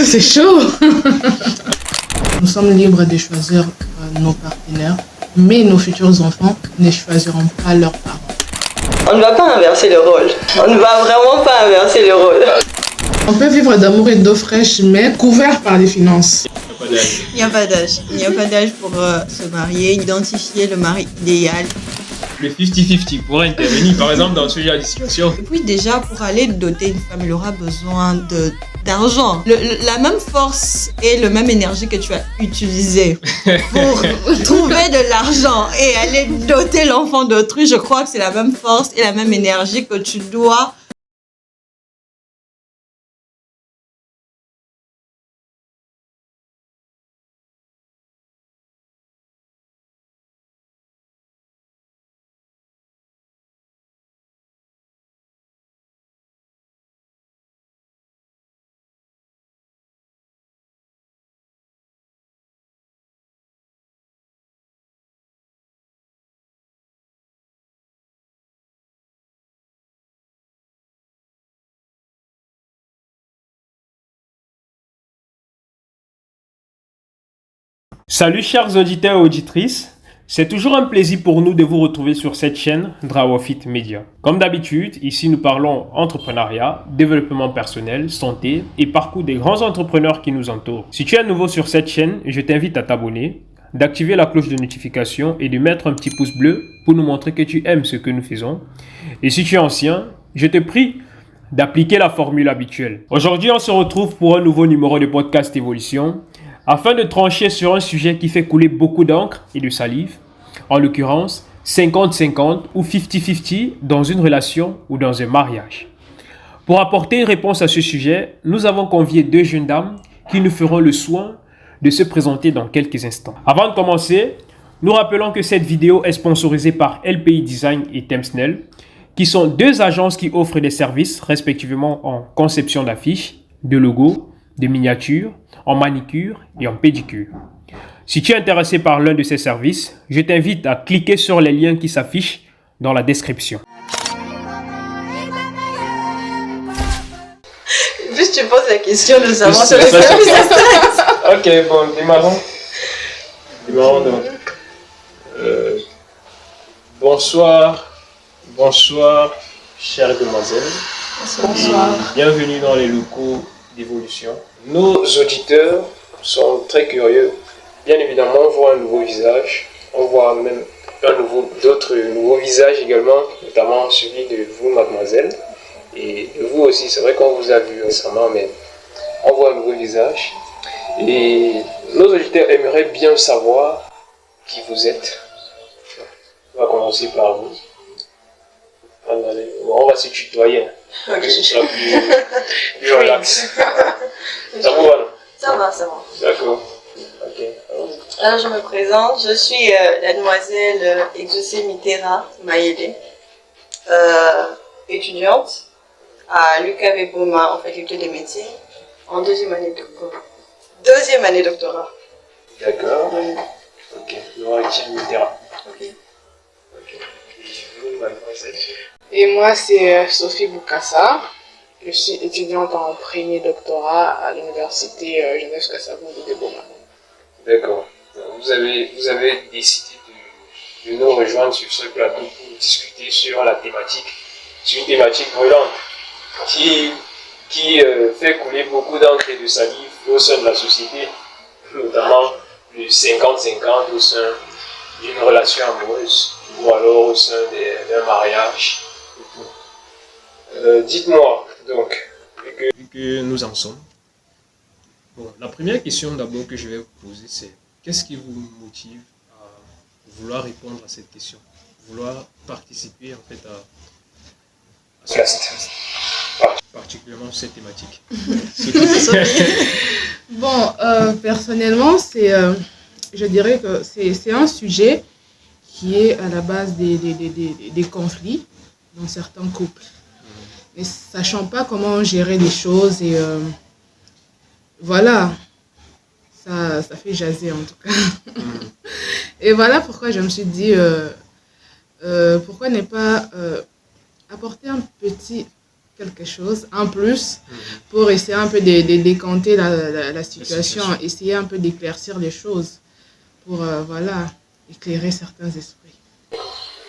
C'est chaud. Nous sommes libres de choisir nos partenaires, mais nos futurs enfants ne choisiront pas leurs parents. On ne va pas inverser le rôle. On ne va vraiment pas inverser le rôle. On peut vivre d'amour et d'eau fraîche, mais couvert par les finances. Il n'y a pas d'âge. Il n'y a pas d'âge pour se marier, identifier le mari idéal. Le 50-50 pourrait intervenir par exemple dans ce genre de situation. Et puis déjà, pour aller doter une femme, il aura besoin d'argent. La même force et la même énergie que tu as utilisée pour trouver de l'argent et aller doter l'enfant d'autrui, je crois que c'est la même force et la même énergie que tu dois Salut chers auditeurs et auditrices, c'est toujours un plaisir pour nous de vous retrouver sur cette chaîne Drawafit Media. Comme d'habitude, ici nous parlons entrepreneuriat, développement personnel, santé et parcours des grands entrepreneurs qui nous entourent. Si tu es nouveau sur cette chaîne, je t'invite à t'abonner, d'activer la cloche de notification et de mettre un petit pouce bleu pour nous montrer que tu aimes ce que nous faisons. Et si tu es ancien, je te prie d'appliquer la formule habituelle. Aujourd'hui, on se retrouve pour un nouveau numéro de podcast Évolution afin de trancher sur un sujet qui fait couler beaucoup d'encre et de salive, en l'occurrence 50-50 ou 50-50 dans une relation ou dans un mariage. Pour apporter une réponse à ce sujet, nous avons convié deux jeunes dames qui nous feront le soin de se présenter dans quelques instants. Avant de commencer, nous rappelons que cette vidéo est sponsorisée par LPI Design et Temsnel, qui sont deux agences qui offrent des services respectivement en conception d'affiches, de logos, de miniatures, en manicure et en pédicure. Si tu es intéressé par l'un de ces services, je t'invite à cliquer sur les liens qui s'affichent dans la description. Juste tu poses la question de savoir sur les services astreints. Ok, bon, démarrons donc. Bonsoir, chères demoiselles. Bonsoir. Et bienvenue dans les locaux d'Évolution. Nos auditeurs sont très curieux. Bien évidemment, on voit un nouveau visage. On voit même d'autres nouveaux visages également, notamment celui de vous, mademoiselle. Et de vous aussi, c'est vrai qu'on vous a vu récemment, mais on voit un nouveau visage. Et nos auditeurs aimeraient bien savoir qui vous êtes. On va commencer par vous. On va se tutoyer. Ok. Ce sera plus relax. Ça vous va, non? Ça va. D'accord. Ok. Alors je me présente, je suis la demoiselle Exaucée Mitterra Maïlé, étudiante à l'UQAV Boma en faculté des métiers, en deuxième année de doctorat. D'accord. Oui. Ok. Laurentine Mitterrand. Ok. Ok. Et vous, mademoiselle? Et moi, c'est Sophie Boukassa. Je suis étudiante en premier doctorat à l'université Jeunesse Kassabou de Deboma. D'accord. Vous avez décidé de nous rejoindre sur ce plateau pour discuter sur la thématique, sur une thématique brûlante qui fait couler beaucoup d'encre et de salive au sein de la société, notamment le 50-50 au sein d'une relation amoureuse ou alors au sein d'un mariage. Dites-moi donc, vu que nous en sommes, bon, la première question d'abord que je vais vous poser, c'est qu'est-ce qui vous motive à vouloir répondre à cette question, vouloir participer en fait à particulièrement cette thématique. Bon, personnellement, je dirais que c'est un sujet qui est à la base des conflits dans certains couples. Mais sachant pas comment gérer les choses et voilà, ça fait jaser en tout cas. Et voilà pourquoi je me suis dit, pourquoi ne pas apporter quelque chose en plus pour essayer un peu de décanter la situation, essayer un peu d'éclaircir les choses pour voilà, éclairer certains esprits.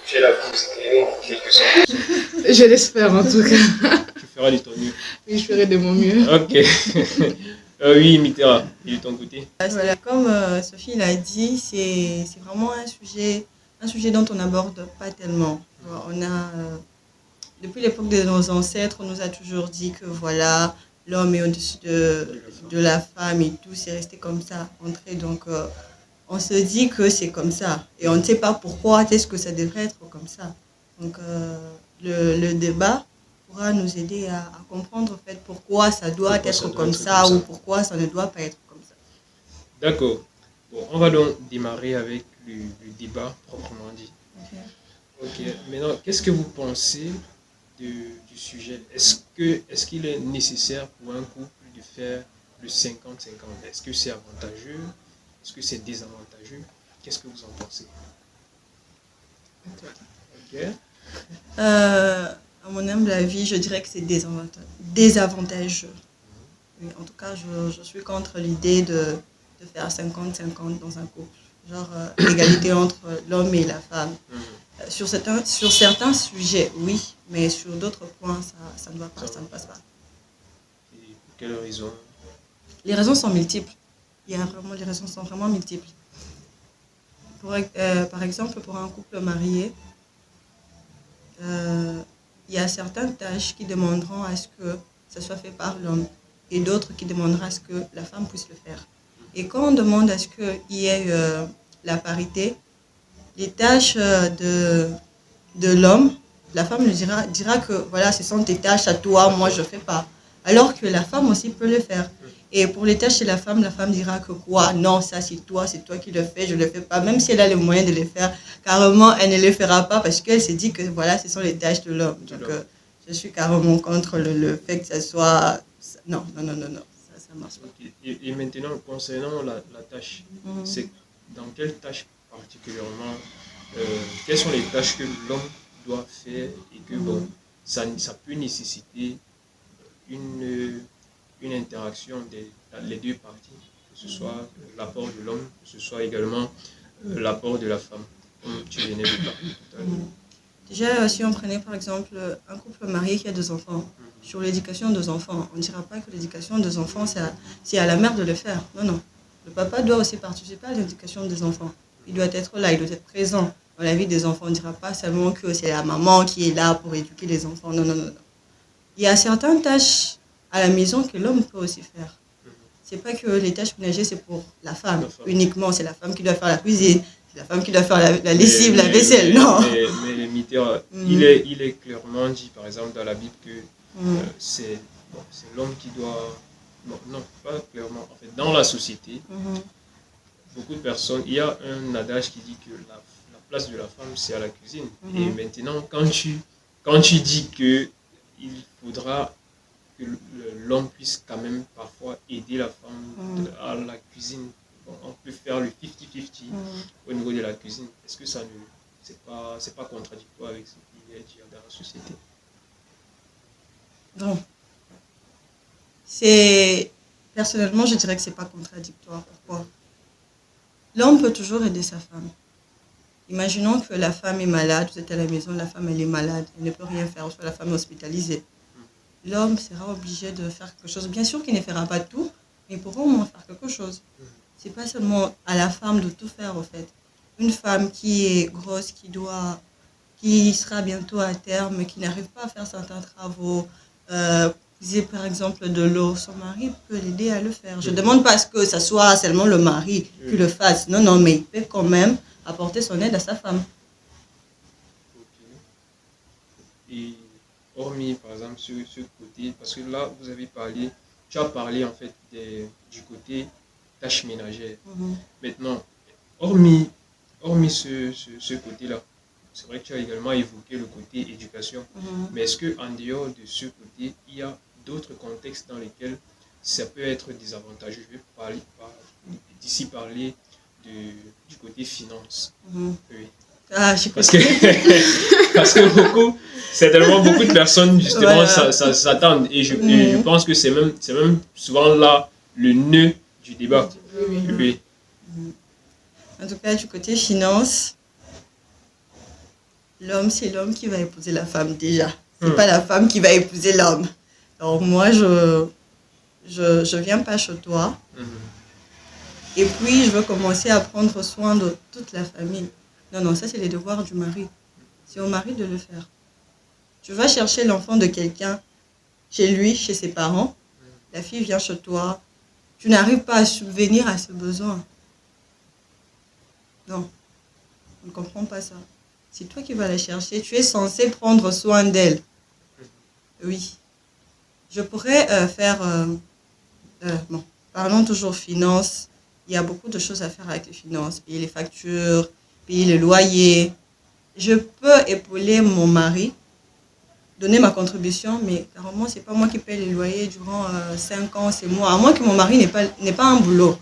Tu es là pour éclairer quelque chose. Je l'espère en tout cas. Tu feras de ton mieux. Oui, je ferai de mon mieux. Ok. Oui, Mitera, et de ton côté? Voilà, comme Sophie l'a dit, c'est vraiment un sujet dont on n'aborde pas tellement. On a, depuis l'époque de nos ancêtres, on nous a toujours dit que voilà, l'homme est au-dessus de la femme et tout, c'est resté comme ça, entré. Donc, on se dit que c'est comme ça. Et on ne sait pas pourquoi est-ce que ça devrait être comme ça. Donc, le débat pourra nous aider à comprendre en fait pourquoi ça doit être comme ça ou pourquoi ça ne doit pas être comme ça. D'accord. Bon, on va donc démarrer avec le débat proprement dit. Ok. Maintenant, qu'est-ce que vous pensez du sujet? Est-ce qu'il est nécessaire pour un couple de faire le 50-50? Est-ce que c'est avantageux? Est-ce que c'est désavantageux? Qu'est-ce que vous en pensez? Ok. À mon humble avis, je dirais que c'est désavantageux. Oui, en tout cas, je suis contre l'idée de faire 50-50 dans un couple. Genre égalité entre l'homme et la femme. Sur certains sujets, oui, mais sur d'autres points, ça ne va pas, ça ne passe pas. Et pour quelles raisons? Les raisons sont multiples. Les raisons sont vraiment multiples. Par exemple, pour un couple marié, il y a certaines tâches qui demanderont à ce que ça soit fait par l'homme et d'autres qui demanderont à ce que la femme puisse le faire. Et quand on demande à ce qu'il y ait la parité, les tâches de l'homme, la femme lui dira que voilà, ce sont tes tâches à toi, moi je ne fais pas. Alors que la femme aussi peut le faire. Et pour les tâches chez la femme dira que quoi, non, ça c'est toi qui le fais, je ne le fais pas. Même si elle a les moyens de le faire, carrément, elle ne le fera pas parce qu'elle s'est dit que voilà, ce sont les tâches de l'homme. Donc, je suis carrément contre le fait que ça soit... Non, ça ne marche pas. Et maintenant, concernant la tâche, c'est dans quelle tâche particulièrement, quelles sont les tâches que l'homme doit faire et que bon, ça peut nécessiter une interaction les deux parties, que ce soit l'apport de l'homme, que ce soit également l'apport de la femme, comme tu venais de parler tout à l'heure. Déjà, si on prenait par exemple un couple marié qui a 2 enfants, sur l'éducation des enfants, on ne dira pas que l'éducation des enfants, c'est à la mère de le faire. Non. Le papa doit aussi participer à l'éducation des enfants. Il doit être là, il doit être présent dans la vie des enfants. On ne dira pas seulement que c'est la maman qui est là pour éduquer les enfants. Non. Il y a certaines tâches à la maison que l'homme peut aussi faire. C'est pas que les tâches ménagères, c'est pour la femme uniquement. C'est la femme qui doit faire la cuisine, c'est la femme qui doit faire la lessive, la vaisselle. Non. Mais Mitterrand, il est clairement dit, par exemple, dans la Bible que c'est l'homme qui doit... Non, pas clairement. En fait, dans la société, beaucoup de personnes... Il y a un adage qui dit que la place de la femme, c'est à la cuisine. Et maintenant, quand tu dis que il faudra que l'homme puisse quand même parfois aider la femme à la cuisine. Bon, on peut faire le 50-50 au niveau de la cuisine. Est-ce que ça ne c'est pas contradictoire avec ce qui est dit dans la société? Non. Personnellement, je dirais que c'est pas contradictoire. Pourquoi? L'homme peut toujours aider sa femme. Imaginons que la femme est malade, vous êtes à la maison, la femme elle est malade, elle ne peut rien faire, soit la femme est hospitalisée. L'homme sera obligé de faire quelque chose. Bien sûr qu'il ne fera pas tout, mais il pourra au moins faire quelque chose. C'est pas seulement à la femme de tout faire, en fait. Une femme qui est grosse, qui sera bientôt à terme, qui n'arrive pas à faire certains travaux, puiser par exemple de l'eau, son mari peut l'aider à le faire. Je ne demande pas à ce que ce soit seulement le mari qui le fasse. Non, mais il peut quand même apporter son aide à sa femme. Et hormis par exemple ce côté, parce que là tu as parlé en fait du côté tâches ménagères. Maintenant, hormis ce côté-là, c'est vrai que tu as également évoqué le côté éducation, mais est-ce qu'en dehors de ce côté, il y a d'autres contextes dans lesquels ça peut être désavantageux? Je vais parler du côté finance. Oui. Ah, j'ai Parce que, parce que certainement beaucoup de personnes, justement, s'attendent. Et je pense que c'est même souvent là le nœud du débat. Oui. En tout cas, du côté finance, l'homme, c'est l'homme qui va épouser la femme déjà. C'est pas la femme qui va épouser l'homme. Donc moi, je viens pas chez toi. Et puis, je veux commencer à prendre soin de toute la famille. Non, ça, c'est les devoirs du mari. C'est au mari de le faire. Tu vas chercher l'enfant de quelqu'un chez lui, chez ses parents. La fille vient chez toi. Tu n'arrives pas à subvenir à ses besoins. Non, on ne comprend pas ça. C'est toi qui vas la chercher. Tu es censé prendre soin d'elle. Oui. Je pourrais faire... bon, parlons toujours finances. Il y a beaucoup de choses à faire avec les finances. Payer les factures, payer le loyer. Je peux épauler mon mari, donner ma contribution, mais carrément, ce n'est pas moi qui paye les loyers durant 5 ans, c'est moi. À moins que mon mari n'ait pas un boulot.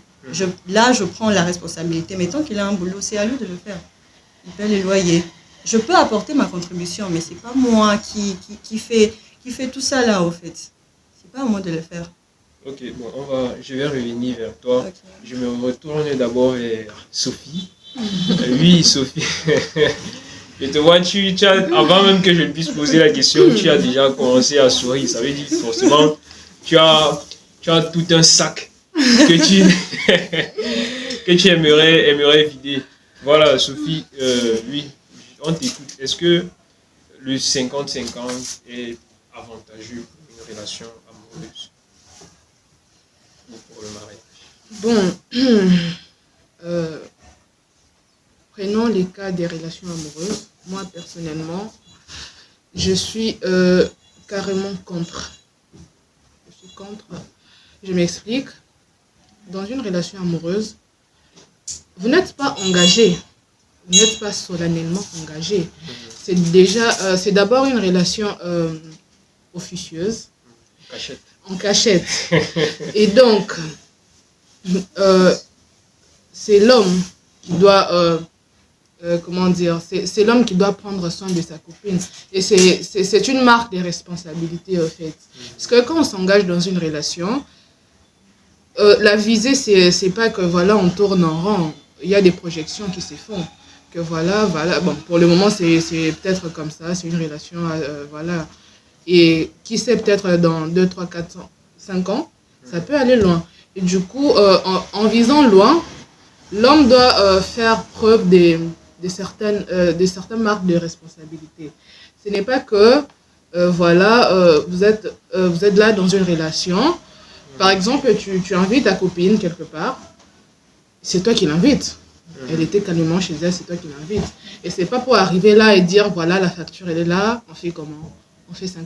Là, je prends la responsabilité. Mais tant qu'il a un boulot, c'est à lui de le faire. Il paye les loyers. Je peux apporter ma contribution, mais ce n'est pas moi qui fait tout ça là, au fait. Ce n'est pas à moi de le faire. Ok, bon, je vais revenir vers toi. Okay. Je me retourne d'abord vers Sophie. Oui, Sophie. Je te vois, avant même que je puisse poser la question, tu as déjà commencé à sourire. Ça veut dire forcément, tu as tout un sac que tu aimerais vider. Voilà, Sophie, oui, on t'écoute. Est-ce que le 50-50 est avantageux pour une relation amoureuse? Pour le mariage? Bon, prenons les cas des relations amoureuses. Moi, personnellement, je suis carrément contre. Je suis contre. Je m'explique. Dans une relation amoureuse, vous n'êtes pas engagé. Vous n'êtes pas solennellement engagé. C'est d'abord une relation officieuse. Cachette. En cachette. Et donc, c'est l'homme qui doit, c'est l'homme qui doit prendre soin de sa copine. Et c'est une marque de responsabilité, en fait. Parce que quand on s'engage dans une relation, la visée, c'est pas que voilà, on tourne en rond. Il y a des projections qui se font. Que voilà. Bon, pour le moment, c'est peut-être comme ça, c'est une relation, voilà. Et qui sait, peut-être dans 2, 3, 4, 5 ans, ça peut aller loin. Et du coup, en visant loin, l'homme doit faire preuve de certaines marques de responsabilité. Ce n'est pas que, vous êtes là dans une relation. Par exemple, tu invites ta copine quelque part, c'est toi qui l'invites. Elle était calmement chez elle, c'est toi qui l'invites. Et c'est pas pour arriver là et dire, voilà, la facture, elle est là, on fait comment ? On fait 50-50.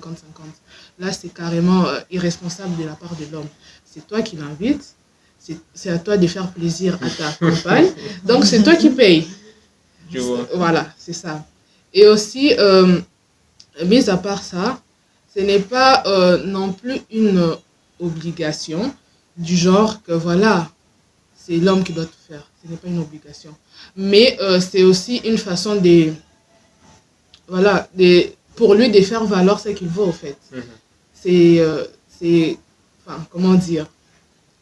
Là, c'est carrément irresponsable de la part de l'homme. C'est toi qui l'invites. C'est à toi de faire plaisir à ta compagne. Donc, c'est toi qui payes. Je vois. Voilà, c'est ça. Et aussi, mis à part ça, ce n'est pas non plus une obligation du genre que voilà, c'est l'homme qui doit tout faire. Ce n'est pas une obligation. Mais c'est aussi une façon pour lui de faire valoir ce qu'il vaut, en fait. Comment dire,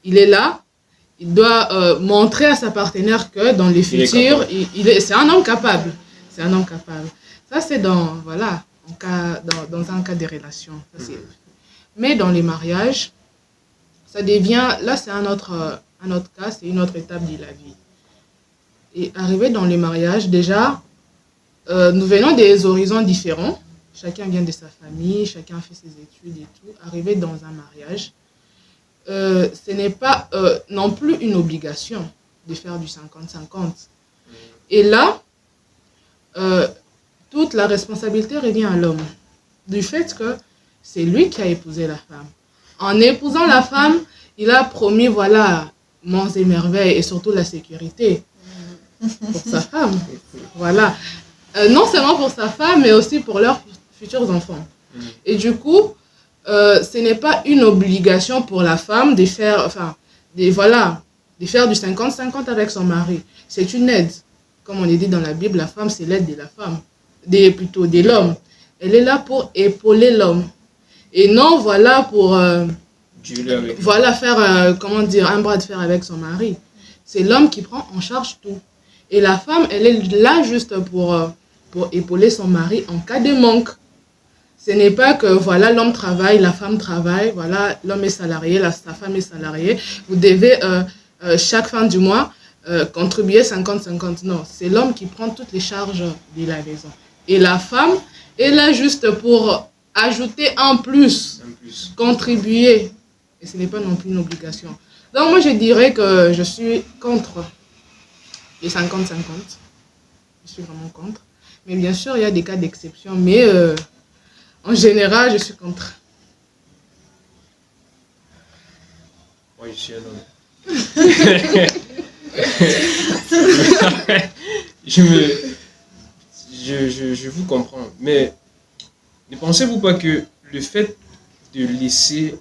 il est là, il doit montrer à sa partenaire que dans les futurs, c'est un homme capable. C'est un homme capable. Ça, c'est dans un cas de relation. Mais dans les mariages, ça devient, là, c'est un autre cas, c'est une autre étape de la vie. Et arrivé dans les mariages, déjà, nous venons des horizons différents. Chacun vient de sa famille, chacun fait ses études et tout. Arrivé dans un mariage, ce n'est pas non plus une obligation de faire du 50-50. Et là, toute la responsabilité revient à l'homme. Du fait que c'est lui qui a épousé la femme. En épousant la femme, il a promis, voilà, monts et merveilles et surtout la sécurité pour sa femme. Voilà. Non seulement pour sa femme, mais aussi pour leurs futurs enfants. Et du coup, ce n'est pas une obligation pour la femme de faire du 50-50 avec son mari. C'est une aide. Comme on est dit dans la Bible, la femme, c'est l'aide de la femme, plutôt de l'homme. Elle est là pour épauler l'homme. Et non, voilà, pour faire un bras de fer avec son mari. C'est l'homme qui prend en charge tout. Et la femme, elle est là juste pour épauler son mari en cas de manque. Ce n'est pas que voilà, l'homme travaille, la femme travaille, voilà, l'homme est salarié, sa femme est salariée. Vous devez chaque fin du mois contribuer 50-50. Non, c'est l'homme qui prend toutes les charges de la maison. Et la femme est là juste pour ajouter un plus, contribuer. Et ce n'est pas non plus une obligation. Donc moi je dirais que je suis contre les 50-50. Je suis vraiment contre. Mais bien sûr, il y a des cas d'exception. Mais en général, je suis contre. Moi, je suis un homme. Je vous comprends. Mais ne pensez-vous pas que le fait de laisser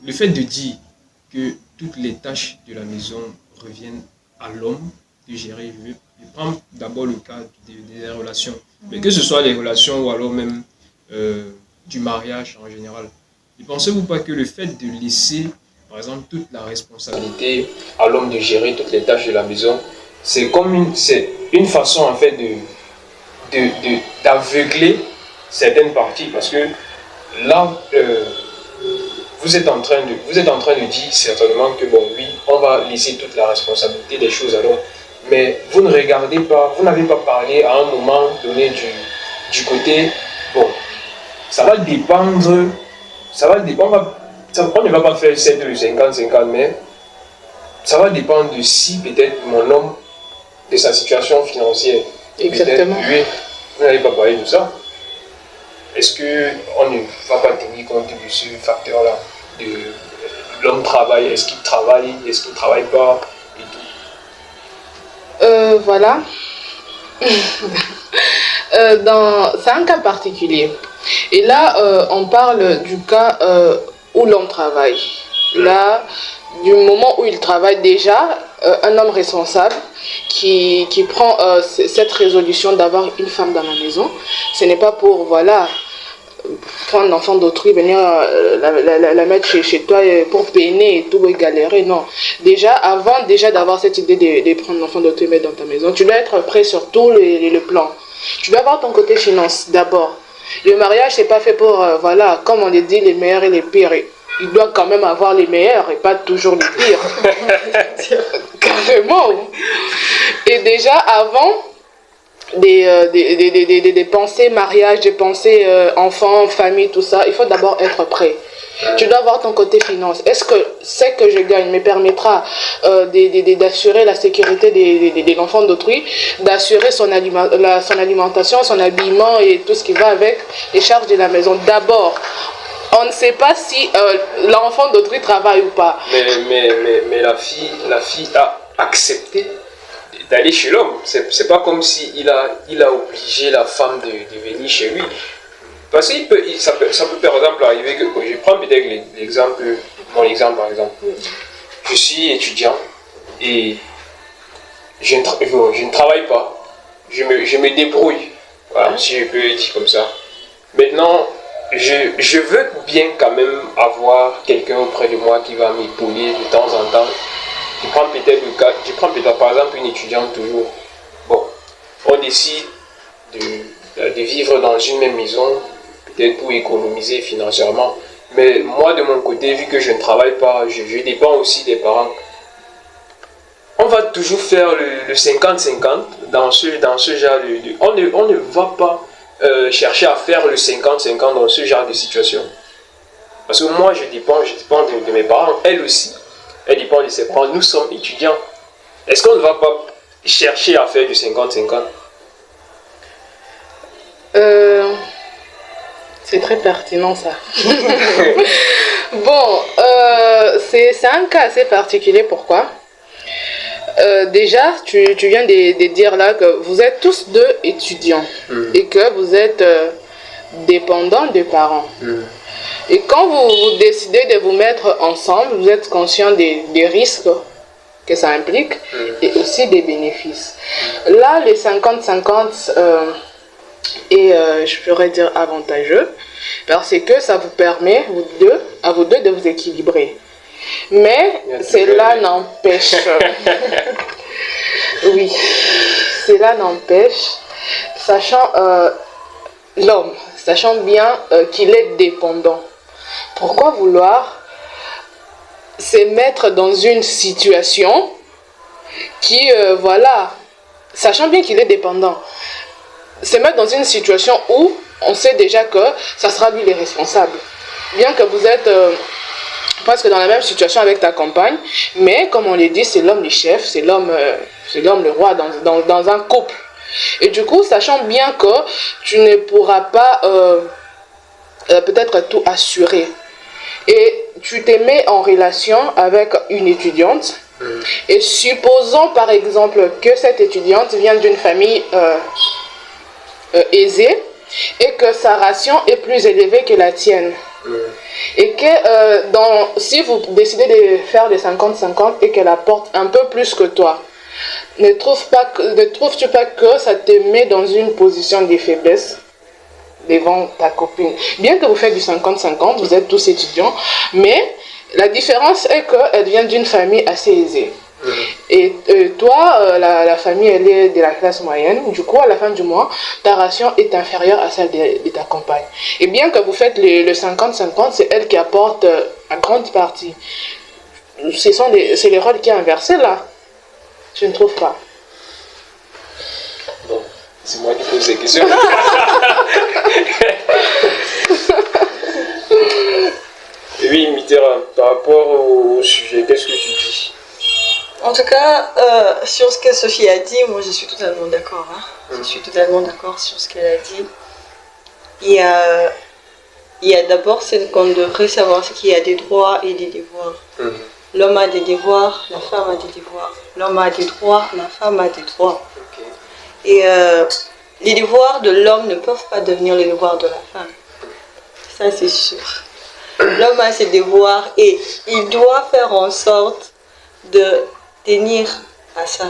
le fait de dire que toutes les tâches de la maison reviennent à l'homme de gérer, je prends d'abord le cas des relations, mais que ce soit les relations ou alors même du mariage en général, ne pensez-vous pas que le fait de laisser, par exemple, toute la responsabilité à l'homme de gérer toutes les tâches de la maison, c'est une façon en fait d'aveugler certaines parties, parce que là, vous êtes en train de dire certainement que bon, oui, on va laisser toute la responsabilité des choses à l'homme, mais vous ne regardez pas, vous n'avez pas parlé à un moment donné du côté, bon, ça va dépendre, on ne va pas faire 7 de 50-50, mais ça va dépendre de si peut-être mon homme, de sa situation financière. Exactement. Oui, vous n'allez pas parler de ça. Est-ce qu'on ne va pas tenir compte de ce facteur-là? L'homme travaille, est-ce qu'il travaille, est-ce qu'il ne travaille pas et tout. Voilà. C'est un cas particulier. Et là, on parle du cas où l'homme travaille. Là, du moment où il travaille déjà, un homme responsable qui prend cette résolution d'avoir une femme dans la maison, ce n'est pas pour, voilà, prendre l'enfant d'autrui, venir la mettre chez toi pour peiner et tout et galérer, non. Déjà, avant d'avoir cette idée de prendre l'enfant d'autrui et mettre dans ta maison, tu dois être prêt sur tout le plan. Tu dois avoir ton côté finance d'abord. Le mariage, c'est pas fait pour, voilà, comme on le dit, les meilleurs et les pires. Il doit quand même avoir les meilleurs et pas toujours les pires. Carrément. Et déjà, avant des pensées mariage, des pensées enfants, famille, tout ça, il faut d'abord être prêt. Tu dois avoir ton côté finance. Est-ce que ce que je gagne me permettra d'assurer la sécurité de l'enfant d'autrui, d'assurer son alimentation, son habillement et tout ce qui va avec les charges de la maison? D'abord, on ne sait pas si l'enfant d'autrui travaille ou pas. Mais la fille a accepté d'aller chez l'homme. C'est pas comme si il a obligé la femme de venir chez lui. Parce que ça peut par exemple arriver que, je prends peut-être mon exemple par exemple. Je suis étudiant et je ne travaille pas. Je me débrouille. Voilà, si je peux dire comme ça. Maintenant, je veux bien quand même avoir quelqu'un auprès de moi qui va m'épauler de temps en temps. Je prends peut-être par exemple une étudiante toujours. Bon, on décide de vivre dans une même maison, peut-être pour économiser financièrement. Mais moi de mon côté, vu que je ne travaille pas, je dépends aussi des parents. On va toujours faire le 50-50 dans ce genre de... On ne va pas chercher à faire le 50-50 dans ce genre de situation. Parce que moi, je dépends de mes parents. Elle aussi, elle dépend de ses parents. Nous sommes étudiants. Est-ce qu'on ne va pas chercher à faire du 50-50? C'est très pertinent ça. Bon, c'est un cas assez particulier. Pourquoi? Déjà, tu viens de dire là que vous êtes tous deux étudiants et que vous êtes dépendants des parents. Et quand vous décidez de vous mettre ensemble, vous êtes conscient des risques que ça implique et aussi des bénéfices. Là, les 50-50 je pourrais dire avantageux parce que ça vous permet, à vous deux, de vous équilibrer. Mais cela n'empêche... oui, cela n'empêche, sachant l'homme, sachant bien qu'il est dépendant. Pourquoi vouloir se mettre dans une situation qui, sachant bien qu'il est dépendant, se mettre dans une situation où on sait déjà que ça sera lui les responsables. Bien que vous êtes presque dans la même situation avec ta compagne, mais comme on l'a dit, c'est l'homme le chef, c'est l'homme le roi dans un couple. Et du coup, sachant bien que tu ne pourras pas peut-être tout assurer, et tu te mets en relation avec une étudiante, et supposons par exemple que cette étudiante vient d'une famille aisée, et que sa ration est plus élevée que la tienne. Et que si vous décidez de faire des 50-50 et qu'elle apporte un peu plus que toi, ne trouves-tu pas que ça te met dans une position de faiblesse devant ta copine? Bien que vous faites du 50-50, vous êtes tous étudiants, mais la différence est qu'elle vient d'une famille assez aisée. Et toi, la famille, elle est de la classe moyenne. Du coup, à la fin du mois, ta ration est inférieure à celle de ta compagne. Et bien que vous faites le 50-50, c'est elle qui apporte la grande partie. C'est le rôle qui est inversé là. Je ne trouve pas. Bon, c'est moi qui pose des questions. Oui, Mitterrand, par rapport au sujet, qu'est-ce que tu dis? En tout cas, sur ce que Sophie a dit, moi je suis totalement d'accord. Je suis totalement d'accord sur ce qu'elle a dit. Il y a d'abord ce qu'on devrait savoir, c'est qu'il y a des droits et des devoirs. L'homme a des devoirs, la femme a des devoirs. L'homme a des droits, la femme a des droits. Et les devoirs de l'homme ne peuvent pas devenir les devoirs de la femme. Ça c'est sûr. L'homme a ses devoirs et il doit faire en sorte de tenir à ça.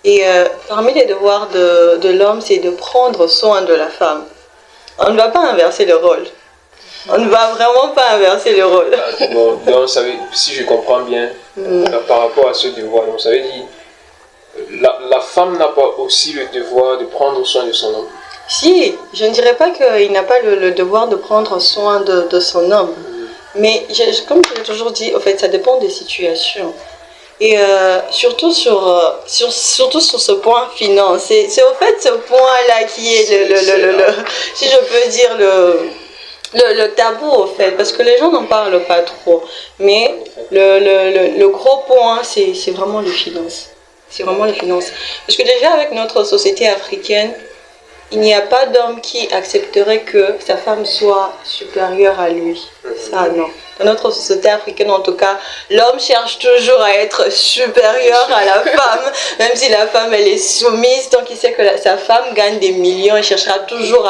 Et parmi les devoirs de l'homme, c'est de prendre soin de la femme. On ne va pas inverser le rôle. On ne va vraiment pas inverser le rôle. Bon, donc, si je comprends bien, par rapport à ce devoir, donc, ça veut dire la femme n'a pas aussi le devoir de prendre soin de son homme? Si, je ne dirais pas qu'il n'a pas le devoir de prendre soin de son homme. Mais comme je l'ai toujours dit, en fait, ça dépend des situations. Et surtout sur ce point finance, c'est au fait ce point-là qui est si je peux dire le tabou au fait, parce que les gens n'en parlent pas trop. Mais le gros point, c'est vraiment les finances. C'est vraiment les finances. Parce que déjà avec notre société africaine, il n'y a pas d'homme qui accepterait que sa femme soit supérieure à lui. Ça, non. Dans notre société africaine, en tout cas, l'homme cherche toujours à être supérieur à la femme. Même si la femme, elle est soumise, tant qu'il sait que sa femme gagne des millions, il cherchera toujours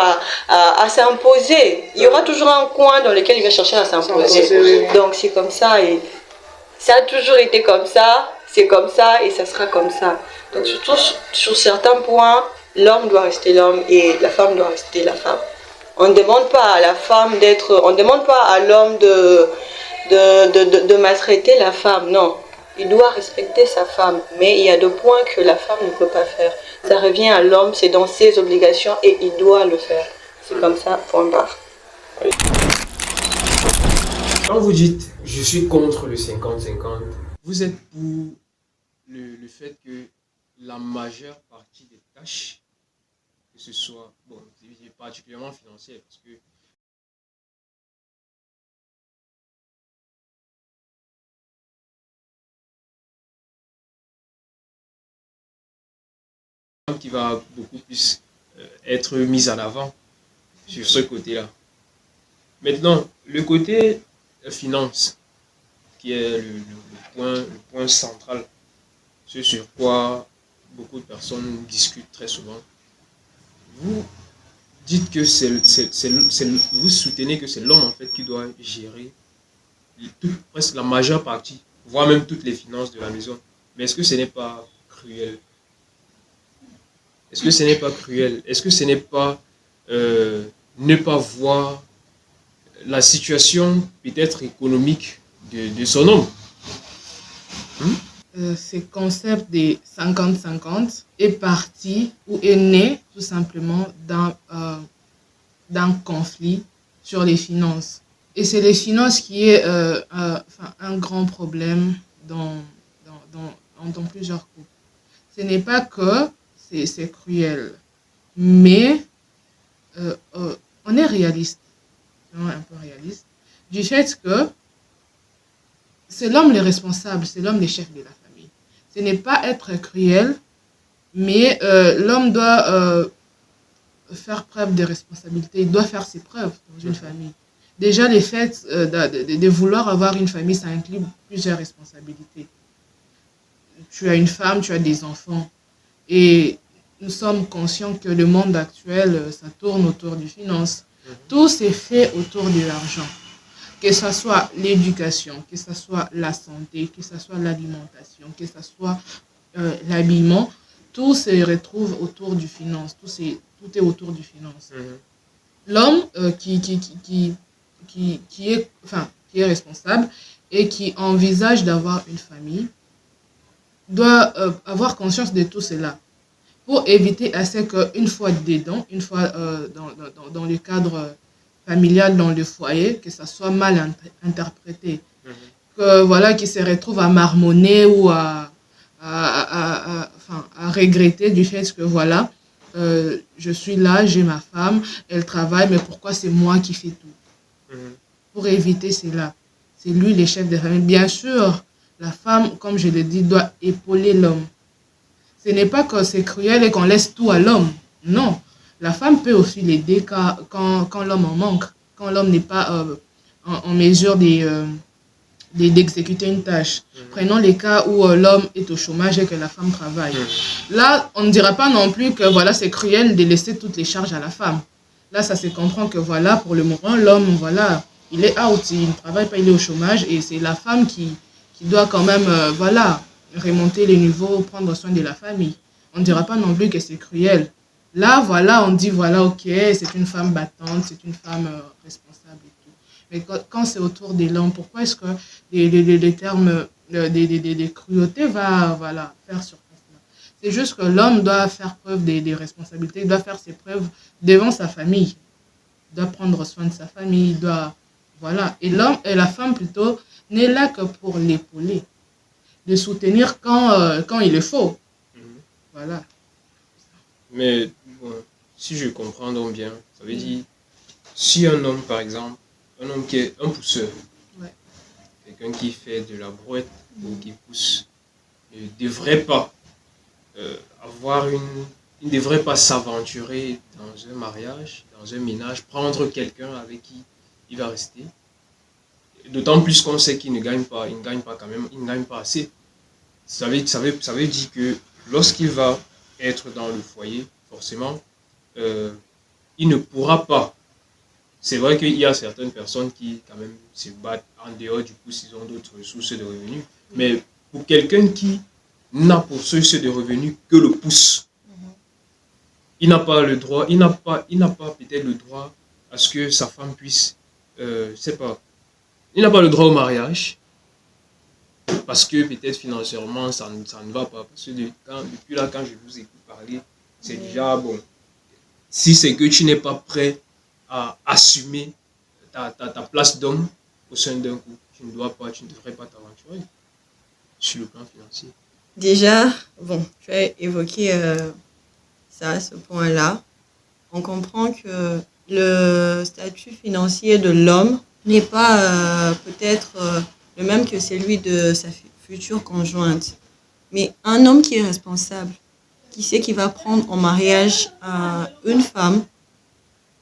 à s'imposer. Il y aura toujours un coin dans lequel il va chercher à s'imposer. Donc, c'est comme ça. Et ça a toujours été comme ça. C'est comme ça et ça sera comme ça. Donc, surtout sur certains points, l'homme doit rester l'homme et la femme doit rester la femme. On ne demande pas à la femme on ne demande pas à l'homme de maltraiter la femme, non. Il doit respecter sa femme, mais il y a deux points que la femme ne peut pas faire. Ça revient à l'homme, c'est dans ses obligations et il doit le faire. C'est comme ça, point barre. Quand vous dites « je suis contre le 50-50 », vous êtes pour le fait que la majeure partie des tâches, que ce soit, bon, particulièrement financière, parce que qui va beaucoup plus être mise en avant sur ce côté-là. Maintenant, le côté finance, qui est le point central, ce sur quoi beaucoup de personnes discutent très souvent. Vous dites que vous soutenez que c'est l'homme en fait qui doit gérer presque la majeure partie, voire même toutes les finances de la maison. Mais est-ce que ce n'est pas cruel? Est-ce que ce n'est pas cruel? Est-ce que ce n'est pas ne pas voir la situation peut-être économique de son homme? Ce concept des 50-50 est parti ou est né tout simplement d'un conflit sur les finances. Et c'est les finances qui est un grand problème dans plusieurs couples. Ce n'est pas que c'est cruel, mais on est réaliste, un peu réaliste, du fait que c'est l'homme le responsable, c'est l'homme le chef de la famille. Ce n'est pas être cruel, mais l'homme doit faire preuve de responsabilité, il doit faire ses preuves dans une famille. Déjà, le fait de vouloir avoir une famille, ça inclut plusieurs responsabilités. Tu as une femme, tu as des enfants. Et nous sommes conscients que le monde actuel, ça tourne autour des finances. Tout s'est fait autour de l'argent. Que ce soit l'éducation, que ce soit la santé, que ce soit l'alimentation, que ce soit l'habillement, tout se retrouve autour du finance. Tout est autour du finance. L'homme qui est responsable et qui envisage d'avoir une famille doit avoir conscience de tout cela pour éviter à ce qu'une fois dedans, une fois dans le cadre familial, dans le foyer, que ça soit mal interprété. Que voilà, qu'il se retrouve à marmonner ou à regretter du fait que voilà, je suis là, j'ai ma femme, elle travaille, mais pourquoi c'est moi qui fais tout? Pour éviter cela. C'est lui le chef de famille. Bien sûr, la femme, comme je l'ai dit, doit épauler l'homme. Ce n'est pas que c'est cruel et qu'on laisse tout à l'homme. Non. La femme peut aussi l'aider quand l'homme en manque, quand l'homme n'est pas en mesure d'exécuter une tâche. Prenons les cas où l'homme est au chômage et que la femme travaille. Là, on ne dira pas non plus que voilà, c'est cruel de laisser toutes les charges à la femme. Là, ça se comprend que voilà, pour le moment, l'homme, voilà, il est out, il ne travaille pas, il est au chômage et c'est la femme qui doit quand même, voilà, remonter les niveaux, prendre soin de la famille. On ne dira pas non plus que c'est cruel. Là, voilà, on dit, voilà, ok, c'est une femme battante, c'est une femme responsable et tout. Mais quand c'est autour des l'homme, pourquoi est-ce que les termes des cruautés va, voilà, faire surface là? C'est juste que l'homme doit faire preuve des responsabilités, il doit faire ses preuves devant sa famille. Il doit prendre soin de sa famille, il doit, voilà. Et l'homme et la femme plutôt n'est là que pour l'épauler, de soutenir quand il est faux. Voilà. Mais bon, si je comprends donc bien, ça veut dire, si un homme, par exemple, un homme qui est un pousseur, Ouais. quelqu'un qui fait de la brouette ou qui pousse, ne devrait pas il ne devrait pas s'aventurer dans un mariage, dans un ménage, prendre quelqu'un avec qui il va rester. D'autant plus qu'on sait qu'il ne gagne pas quand même, il ne gagne pas assez. Ça veut dire que lorsqu'il va être dans le foyer, forcément, il ne pourra pas. C'est vrai qu'il y a certaines personnes qui, quand même, se battent en dehors, du coup, s'ils ont d'autres sources de revenus. Mais pour quelqu'un qui n'a pour source de revenus que le pouce, il n'a pas le droit, il n'a pas peut-être le droit à ce que sa femme puisse, il n'a pas le droit au mariage, parce que peut-être financièrement, ça ne va pas. Parce que depuis là, quand je vous écoute parler, c'est déjà bon. Si c'est que tu n'es pas prêt à assumer ta place d'homme au sein d'un couple, tu ne devrais pas t'aventurer sur le plan financier. Déjà, bon, tu as évoqué ce point-là. On comprend que le statut financier de l'homme n'est pas peut-être le même que celui de sa future conjointe. Mais un homme qui est responsable, qui sait qu'il va prendre en mariage une femme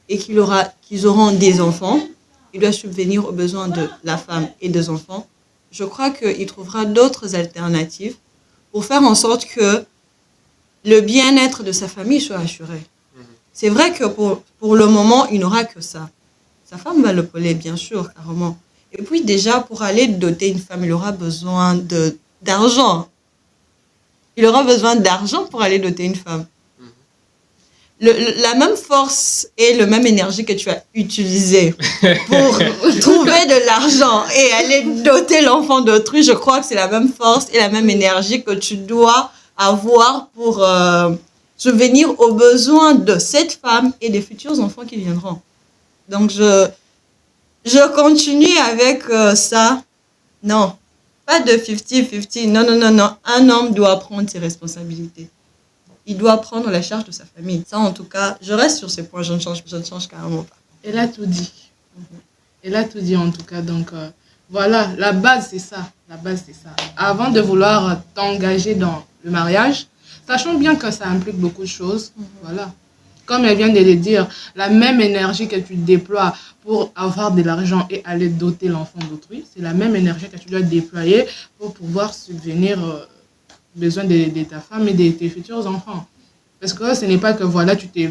et qu'ils auront des enfants, il doit subvenir aux besoins de la femme et des enfants. Je crois qu'il trouvera d'autres alternatives pour faire en sorte que le bien-être de sa famille soit assuré. C'est vrai que pour le moment, il n'aura que ça. Sa femme va l'épauler, bien sûr, carrément. Et puis déjà, pour aller doter une femme, il aura besoin d'argent. il aura besoin d'argent pour aller doter une femme. La même force et la même énergie que tu as utilisée pour trouver de l'argent et aller doter l'enfant d'autrui, je crois que c'est la même force et la même énergie que tu dois avoir pour subvenir aux besoins de cette femme et des futurs enfants qui viendront. Donc, je continue avec ça. Non, pas de 50-50. Non, non, non, non. Un homme doit prendre ses responsabilités. Il doit prendre la charge de sa famille. Ça, en tout cas, je reste sur ces points. Je ne change carrément pas. Elle a tout dit. Elle a tout dit en tout cas. Donc, voilà, la base, c'est ça. La base, c'est ça. Avant de vouloir t'engager dans le mariage, sachant bien que ça implique beaucoup de choses, voilà. Comme elle vient de le dire, la même énergie que tu déploies pour avoir de l'argent et aller doter l'enfant d'autrui, c'est la même énergie que tu dois déployer pour pouvoir subvenir aux besoins de ta femme et de tes futurs enfants. Parce que ce n'est pas que voilà, tu t'es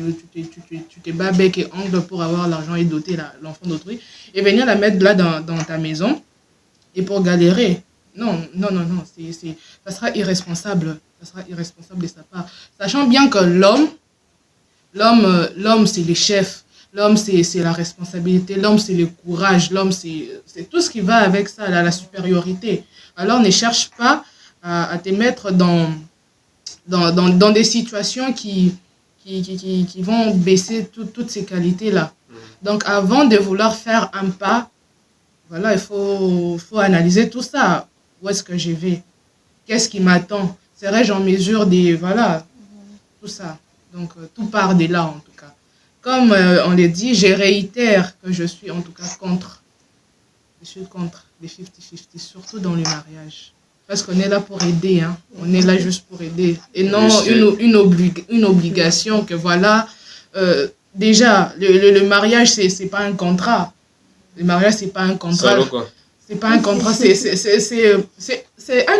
bats bec et ongle pour avoir l'argent et doter l'enfant d'autrui et venir la mettre là dans ta maison et pour galérer. Non, non, non, non, ça sera irresponsable. Ça sera irresponsable de sa part. Sachant bien que l'homme, c'est le chef. L'homme, c'est la responsabilité. L'homme, c'est le courage. L'homme, c'est tout ce qui va avec ça, la supériorité. Alors, ne cherche pas à te mettre dans des situations qui vont baisser toutes ces qualités-là. Donc, avant de vouloir faire un pas, voilà, il faut analyser tout ça. Où est-ce que je vais? Qu'est-ce qui m'attend? Serais-je en mesure de... Voilà, tout ça. Donc, tout part de là, en tout cas. Comme on l'a dit, je réitère que je suis en tout cas contre. Je suis contre les 50-50, surtout dans le mariage. Parce qu'on est là pour aider, hein. On est là juste pour aider. Et non une obligation que voilà... déjà, le mariage, c'est pas un contrat. Le mariage, c'est pas un contrat. C'est pas un contrat, c'est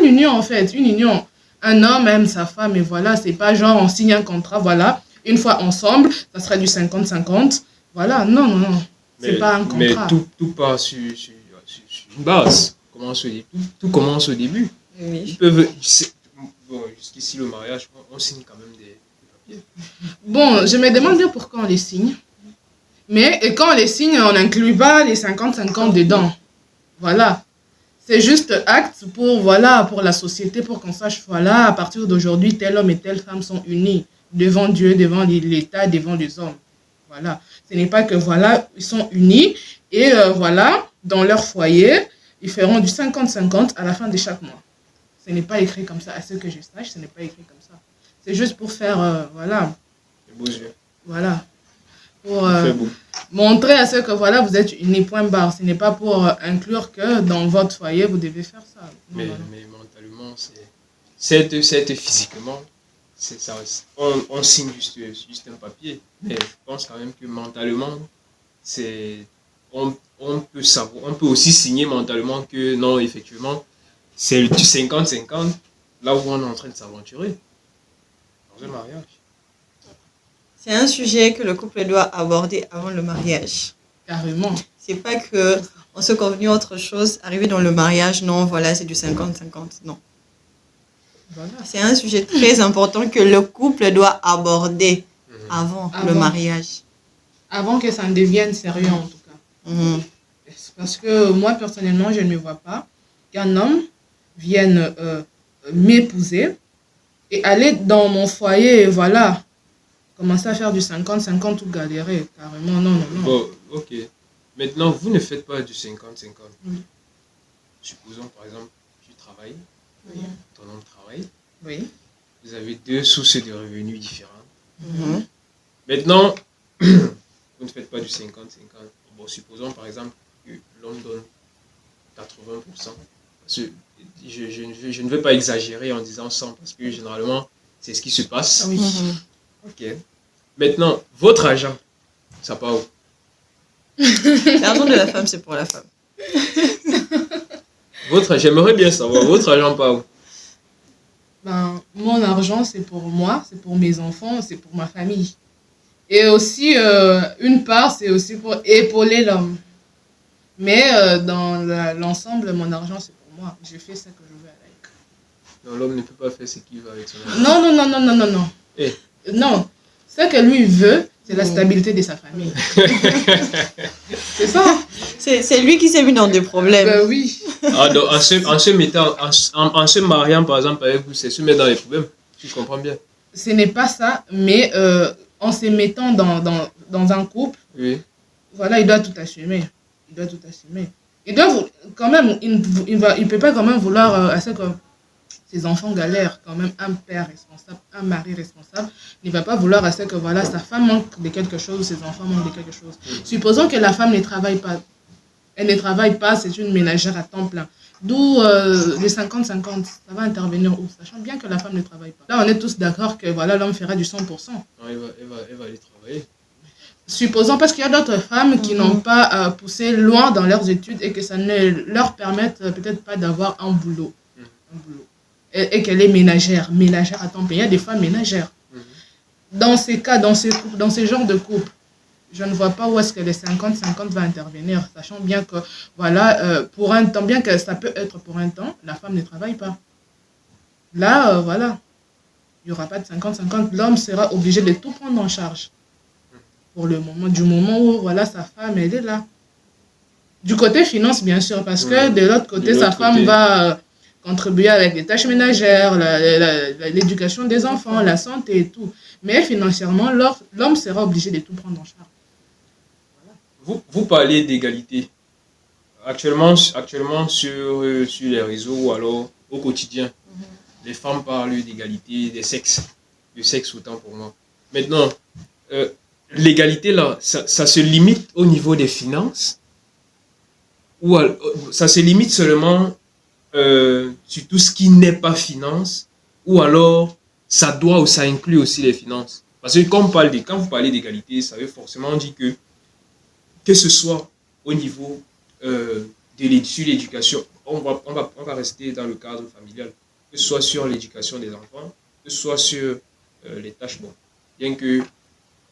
une union, en fait. Une union. Un homme aime sa femme et voilà, c'est pas genre on signe un contrat, voilà, une fois ensemble, ça sera du 50-50. Voilà, non, non, non, c'est pas un contrat. Mais tout part sur une base. Tout commence au début. Oui. Ils peuvent, bon, jusqu'ici, le mariage, on signe quand même des papiers. Bon, je me demande bien pourquoi on les signe. Mais et quand on les signe, on n'inclut pas les 50-50 dedans. Voilà. C'est juste acte pour la société, pour qu'on sache, voilà, à partir d'aujourd'hui, tel homme et telle femme sont unis devant Dieu, devant l'État, devant les hommes. Voilà. Ce n'est pas que, voilà, ils sont unis et voilà, dans leur foyer, ils feront du 50-50 à la fin de chaque mois. Ce n'est pas écrit comme ça, à ce que je sache, ce n'est pas écrit comme ça. C'est juste pour faire, voilà. Les beaux yeux. Voilà. Pour montrer à ceux que voilà, vous êtes unis, point barre. Ce n'est pas pour inclure que dans votre foyer, vous devez faire ça. Non, mais mentalement, c'est physiquement, ça, on signe juste un papier. Mais je pense quand même que mentalement, on peut savoir, on peut aussi signer mentalement que non, effectivement, c'est du 50-50, là où on est en train de s'aventurer dans un mariage. C'est un sujet que le couple doit aborder avant le mariage. Carrément. C'est pas que on se convenu autre chose, arriver dans le mariage, non, voilà, c'est du 50-50, non. Voilà. C'est un sujet très important que le couple doit aborder avant le mariage. Avant que ça ne devienne sérieux, en tout cas. Parce que moi, personnellement, je ne me vois pas qu'un homme vienne m'épouser et aller dans mon foyer, et voilà, commencer à faire du 50-50 ou galérer. Carrément, non, non, non. Bon, ok. Maintenant, vous ne faites pas du 50-50. Supposons, par exemple, tu travailles, ton homme travaille. Oui. Vous avez deux sources de revenus différentes. Maintenant, vous ne faites pas du 50-50. Bon, supposons, par exemple, que l'homme donne 80%. Parce que je ne veux pas exagérer en disant 100, parce que généralement, c'est ce qui se passe. Oui. Ok. Maintenant, votre argent, ça part où? L'argent de la femme, c'est pour la femme. J'aimerais bien savoir, votre argent part où? Ben, mon argent, c'est pour moi, c'est pour mes enfants, c'est pour ma famille. Et aussi, une part, c'est aussi pour épauler l'homme. Mais dans l'ensemble, mon argent, c'est pour moi. Je fais ce que je veux avec. Non, l'homme ne peut pas faire ce qu'il veut avec son argent. Non, non, non, non, non, non, non. Eh. Non. Ce que lui veut, c'est la stabilité de sa famille. C'est ça. C'est lui qui s'est mis dans des problèmes. Oui. Ah, donc, en se mariant, par exemple, avec vous, c'est se mettre dans les problèmes. Si je comprends bien. Ce n'est pas ça, mais en se mettant dans un couple, Oui. voilà, il doit tout assumer. Il doit tout assumer. Il doit quand même, il peut pas quand même vouloir à ce que ses enfants galèrent, quand même un père responsable, un mari responsable. Il ne va pas vouloir à ce que voilà, sa femme manque de quelque chose, ses enfants manquent de quelque chose. Supposons que la femme ne travaille pas. Elle ne travaille pas, c'est une ménagère à temps plein. D'où les 50-50, ça va intervenir où? Sachant bien que la femme ne travaille pas. Là, on est tous d'accord que voilà, l'homme fera du 100%. Non, elle va aller travailler. Supposons, parce qu'il y a d'autres femmes qui n'ont pas poussé loin dans leurs études et que ça ne leur permette peut-être pas d'avoir un boulot. Et qu'elle est ménagère à temps plein. Il y a des femmes ménagères. Dans ces cas, dans ces genres de couples, je ne vois pas où est-ce que les 50-50 va intervenir, sachant bien que, voilà, pour un temps, bien que ça peut être pour un temps, la femme ne travaille pas. Là, voilà, il n'y aura pas de 50-50. L'homme sera obligé de tout prendre en charge. Pour le moment, du moment où, voilà, sa femme, elle est là. Du côté finance, bien sûr, parce que de l'autre côté, sa femme va contribuer avec les tâches ménagères, l'éducation des enfants, la santé et tout. Mais financièrement, l'homme sera obligé de tout prendre en charge. Vous parlez d'égalité. Actuellement sur les réseaux ou alors au quotidien, les femmes parlent d'égalité des sexes. Du sexe autant pour moi. Maintenant, l'égalité là, ça se limite au niveau des finances ou ça se limite seulement sur tout ce qui n'est pas finance ou alors ça doit ou ça inclut aussi les finances. Parce que quand vous parlez d'égalité, ça veut forcément dire que ce soit au niveau sur l'éducation, on va rester dans le cadre familial, que ce soit sur l'éducation des enfants, que ce soit sur les tâches, bien que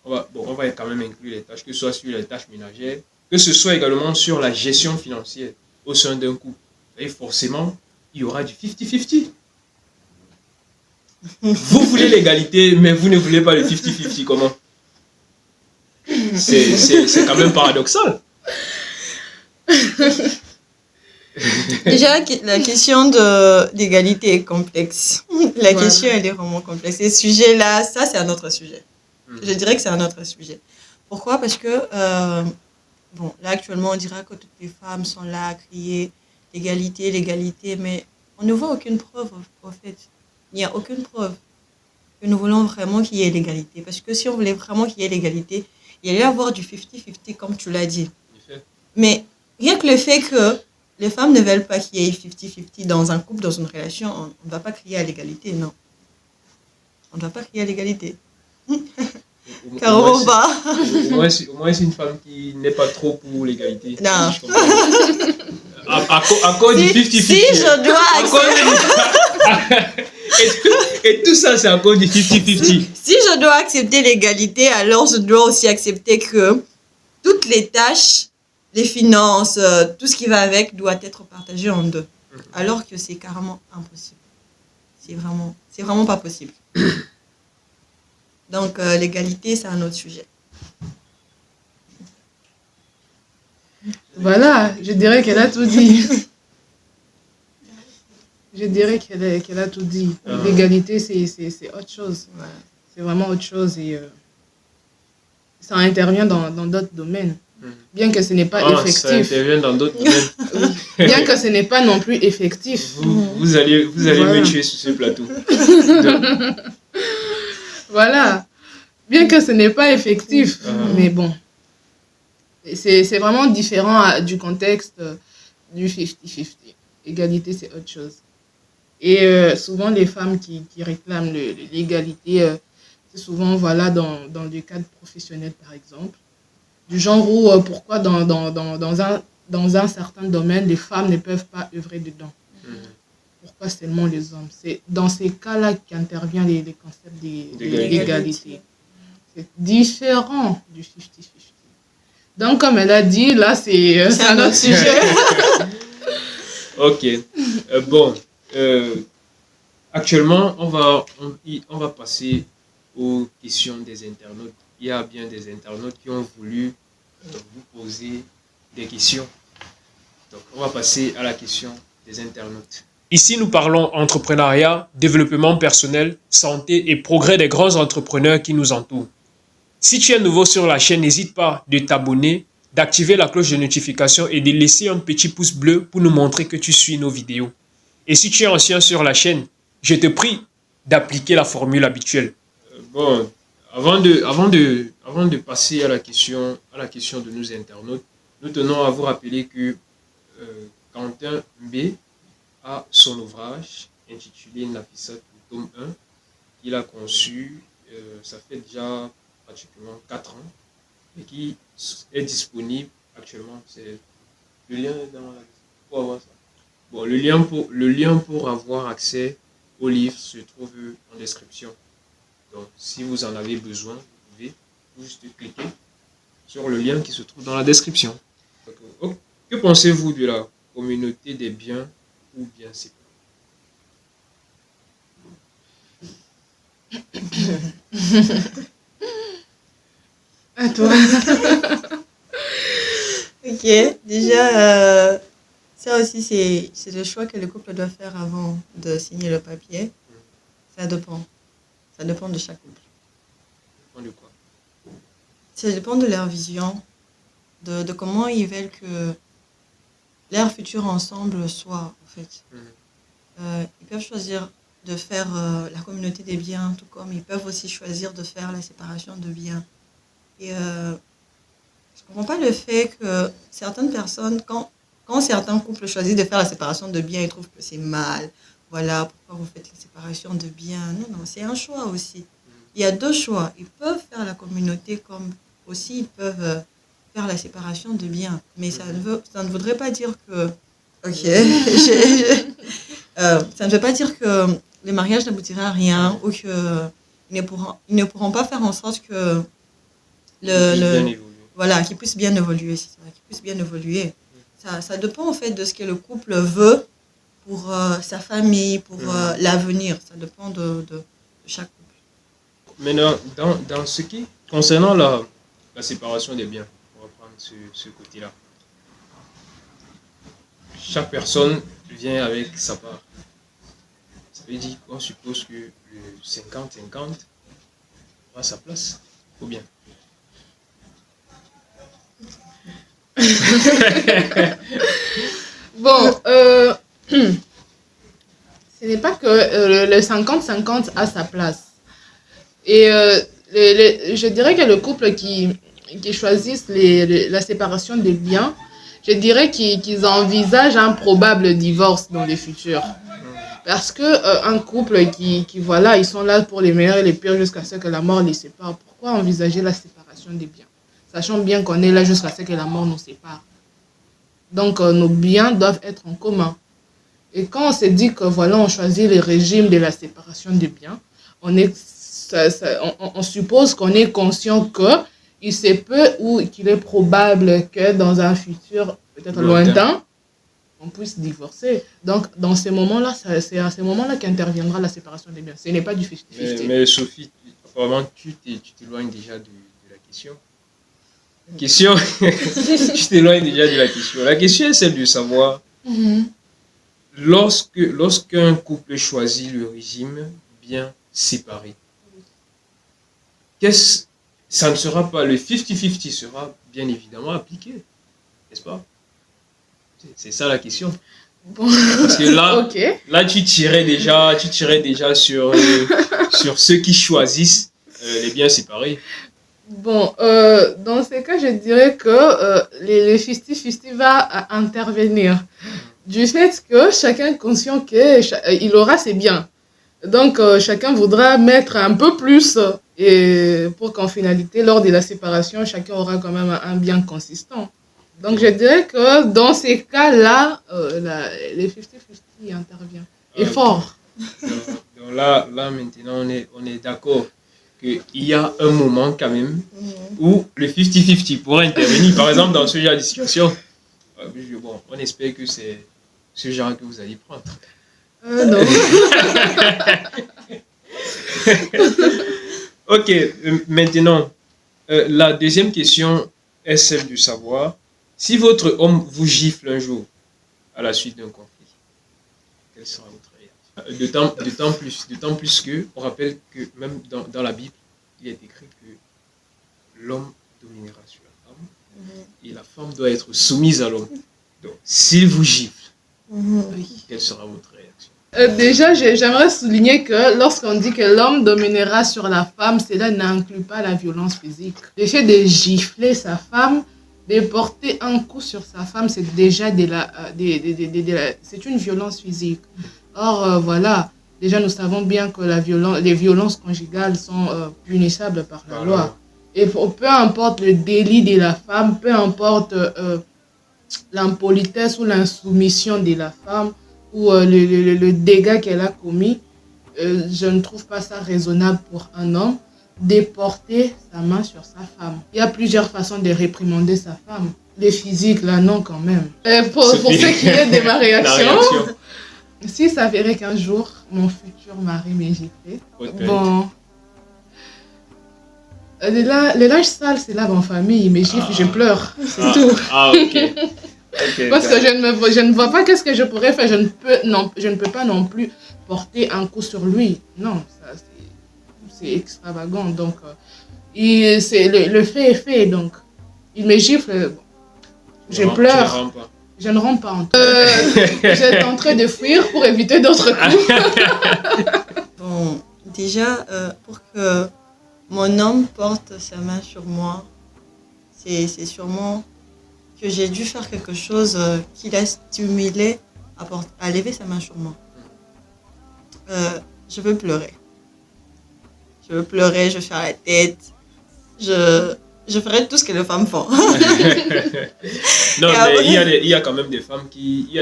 on va quand même inclure les tâches, que ce soit sur les tâches ménagères, que ce soit également sur la gestion financière au sein d'un couple. Et forcément, il y aura du 50-50. Vous voulez l'égalité, mais vous ne voulez pas le 50-50, comment? C'est quand même paradoxal. Déjà, la question d'égalité est complexe. La question, elle est vraiment complexe. Et ce sujet-là, ça, c'est un autre sujet. Je dirais que c'est un autre sujet. Pourquoi? Parce que, là, actuellement, on dira que toutes les femmes sont là à crier l'égalité, l'égalité, mais on ne voit aucune preuve, en fait. Il n'y a aucune preuve que nous voulons vraiment qu'il y ait l'égalité. Parce que si on voulait vraiment qu'il y ait l'égalité, il y allait avoir du 50-50, comme tu l'as dit. Mais rien que le fait que les femmes ne veulent pas qu'il y ait 50-50 dans un couple, dans une relation, on ne va pas crier à l'égalité, non. On ne va pas crier à l'égalité. Carrément pas. Au moins, c'est une femme qui n'est pas trop pour l'égalité. Non. À cause du 50-50. Si je dois accepter... et tout ça, c'est à cause du 50-50. Si je dois accepter l'égalité, alors je dois aussi accepter que toutes les tâches, les finances, tout ce qui va avec doit être partagé en deux. Alors que c'est carrément impossible. C'est vraiment pas possible. Donc l'égalité, c'est un autre sujet. Voilà, je dirais qu'elle a tout dit. Je dirais qu'elle a tout dit. L'égalité, c'est autre chose. Ouais. C'est vraiment autre chose et ça intervient dans d'autres domaines. Bien que ce n'est pas effectif. Ça intervient dans d'autres domaines. Bien que ce n'est pas non plus effectif. Vous allez me tuer sur ce plateau. Voilà. Bien que ce n'est pas effectif. Mais bon. C'est vraiment différent du contexte du 50-50. Égalité, c'est autre chose. Et souvent, les femmes qui réclament l'égalité, c'est souvent voilà, dans le cadre professionnel, par exemple. Du genre où, pourquoi dans un certain domaine, les femmes ne peuvent pas œuvrer dedans. Pourquoi seulement les hommes? C'est dans ces cas-là qu'intervient les concepts d'égalité. C'est différent du 50-50. Donc, comme elle a dit, là, c'est un autre sujet. Ok. Bon. actuellement, on va passer aux questions des internautes. Il y a bien des internautes qui ont voulu vous poser des questions. Donc, on va passer à la question des internautes. Ici, nous parlons entrepreneuriat, développement personnel, santé et progrès des grands entrepreneurs qui nous entourent. Si tu es nouveau sur la chaîne, n'hésite pas de t'abonner, d'activer la cloche de notification et de laisser un petit pouce bleu pour nous montrer que tu suis nos vidéos. Et si tu es ancien sur la chaîne, je te prie d'appliquer la formule habituelle. Bon, avant de passer à la question de nos internautes, nous tenons à vous rappeler que Quentin B a son ouvrage intitulé Nafissat, tome 1, qu'il a conçu, ça fait déjà pratiquement 4 ans, et qui est disponible actuellement. C'est le lien est dans la... pour avoir ça. Bon, le lien pour avoir accès au livre se trouve en description. Donc, si vous en avez besoin, vous pouvez juste cliquer sur le lien qui se trouve dans la description. Donc, que pensez-vous de la communauté des biens ou bien séparés? À toi. Ok, déjà, ça aussi, c'est le choix que le couple doit faire avant de signer le papier. Ça dépend. Ça dépend de chaque couple. Ça dépend de quoi? Ça dépend de leur vision, de comment ils veulent que leur futur ensemble soit, en fait. Ils peuvent choisir de faire la communauté des biens, tout comme ils peuvent aussi choisir de faire la séparation de biens. Et je ne comprends pas le fait que certaines personnes, quand certains couples choisissent de faire la séparation de biens, ils trouvent que c'est mal. Voilà, pourquoi vous faites la séparation de biens? Non, c'est un choix aussi. Il y a deux choix. Ils peuvent faire la communauté comme aussi ils peuvent faire la séparation de biens. Mais ça ne voudrait pas dire que... Ok. Ça ne veut pas dire que le mariage n'aboutirait à rien ou qu'ils ne pourront pas faire en sorte que voilà, qu'ils puissent bien évoluer. C'est ça, qu'ils puissent bien évoluer. Ça dépend en fait de ce que le couple veut pour sa famille, pour l'avenir. Ça dépend de chaque couple. Maintenant, dans ce qui concernant la séparation des biens, on va prendre ce côté-là. Chaque personne vient avec sa part. Ça veut dire qu'on suppose que le 50-50 a sa place, ou bien? Bon, ce n'est pas que le 50-50 a sa place. Et je dirais que le couple qui choisissent la séparation des biens, je dirais qu'ils envisagent un probable divorce dans le futur. Parce que un couple qui voilà, ils sont là pour les meilleurs et les pires jusqu'à ce que la mort les sépare. Pourquoi envisager la séparation des biens? Sachant bien qu'on est là jusqu'à ce que la mort nous sépare. Donc, nos biens doivent être en commun. Et quand on se dit que voilà, on choisit le régime de la séparation des biens, on suppose qu'on est conscient qu'il se peut ou qu'il est probable que dans un futur peut-être lointain, on puisse divorcer. Donc, dans ces moments-là, c'est à ces moments-là qu'interviendra la séparation des biens. Ce n'est pas du 50-50. Mais Sophie, apparemment, tu t'éloignes déjà de la question. Tu t'éloignes déjà de la question. La question est celle de savoir, lorsqu'un couple choisit le régime bien séparé, ça ne sera pas, le 50-50 sera bien évidemment appliqué, n'est-ce pas? C'est ça la question. Bon. Parce que là, Okay. Là tu tirais déjà sur ceux qui choisissent les biens séparés. Bon, dans ces cas, je dirais que les 50-50 va intervenir. Du fait que chacun est conscient qu'il aura ses biens. Donc, chacun voudra mettre un peu plus et pour qu'en finalité, lors de la séparation, chacun aura quand même un bien consistant. Donc, je dirais que dans ces cas-là, les 50-50 intervient. Et fort. Donc là, maintenant, on est d'accord qu'il y a un moment quand même où le 50-50 pourra intervenir. Par exemple, dans ce genre de situation, bon, on espère que c'est ce genre que vous allez prendre. Non. Ok, maintenant, la deuxième question est celle de savoir si votre homme vous gifle un jour à la suite d'un conflit, quelle sera votre réaction? D'autant plus que, on rappelle que même dans la Bible, il est écrit que l'homme dominera sur la femme et la femme doit être soumise à l'homme. Donc, s'il vous gifle, quelle sera votre réaction? Déjà, j'aimerais souligner que lorsqu'on dit que l'homme dominera sur la femme, cela n'inclut pas la violence physique. Le fait de gifler sa femme, de porter un coup sur sa femme, c'est déjà c'est une violence physique. Or, voilà, déjà nous savons bien que les violences conjugales sont punissables par la loi. Et peu importe le délit de la femme, peu importe l'impolitesse ou l'insoumission de la femme, ou le dégât qu'elle a commis, je ne trouve pas ça raisonnable pour un homme de porter sa main sur sa femme. Il y a plusieurs façons de réprimander sa femme. Les physiques, là, non, quand même. Pour ce qui est de ma réaction, si ça verrait qu'un jour, mon futur mari m'ait giflé, bon... Le linge sale, c'est lave en famille, il me gifle, je pleure, c'est tout. Ah, ok. Okay, parce que je ne vois pas qu'est-ce que je pourrais faire. Je ne peux pas non plus porter un coup sur lui. Non, ça c'est extravagant. Donc, le fait est fait. Donc, il me gifle, je pleure. Je ne rentre pas en tout. J'étais en train de fuir pour éviter d'autres coups. Bon, déjà, pour que mon homme porte sa main sur moi, c'est sûrement que j'ai dû faire quelque chose qui l'a stimulé à lever sa main sur moi. Je veux pleurer. Je veux pleurer, je vais faire la tête. Je ferai tout ce que les femmes font. Non, mais il y a quand même des femmes qui...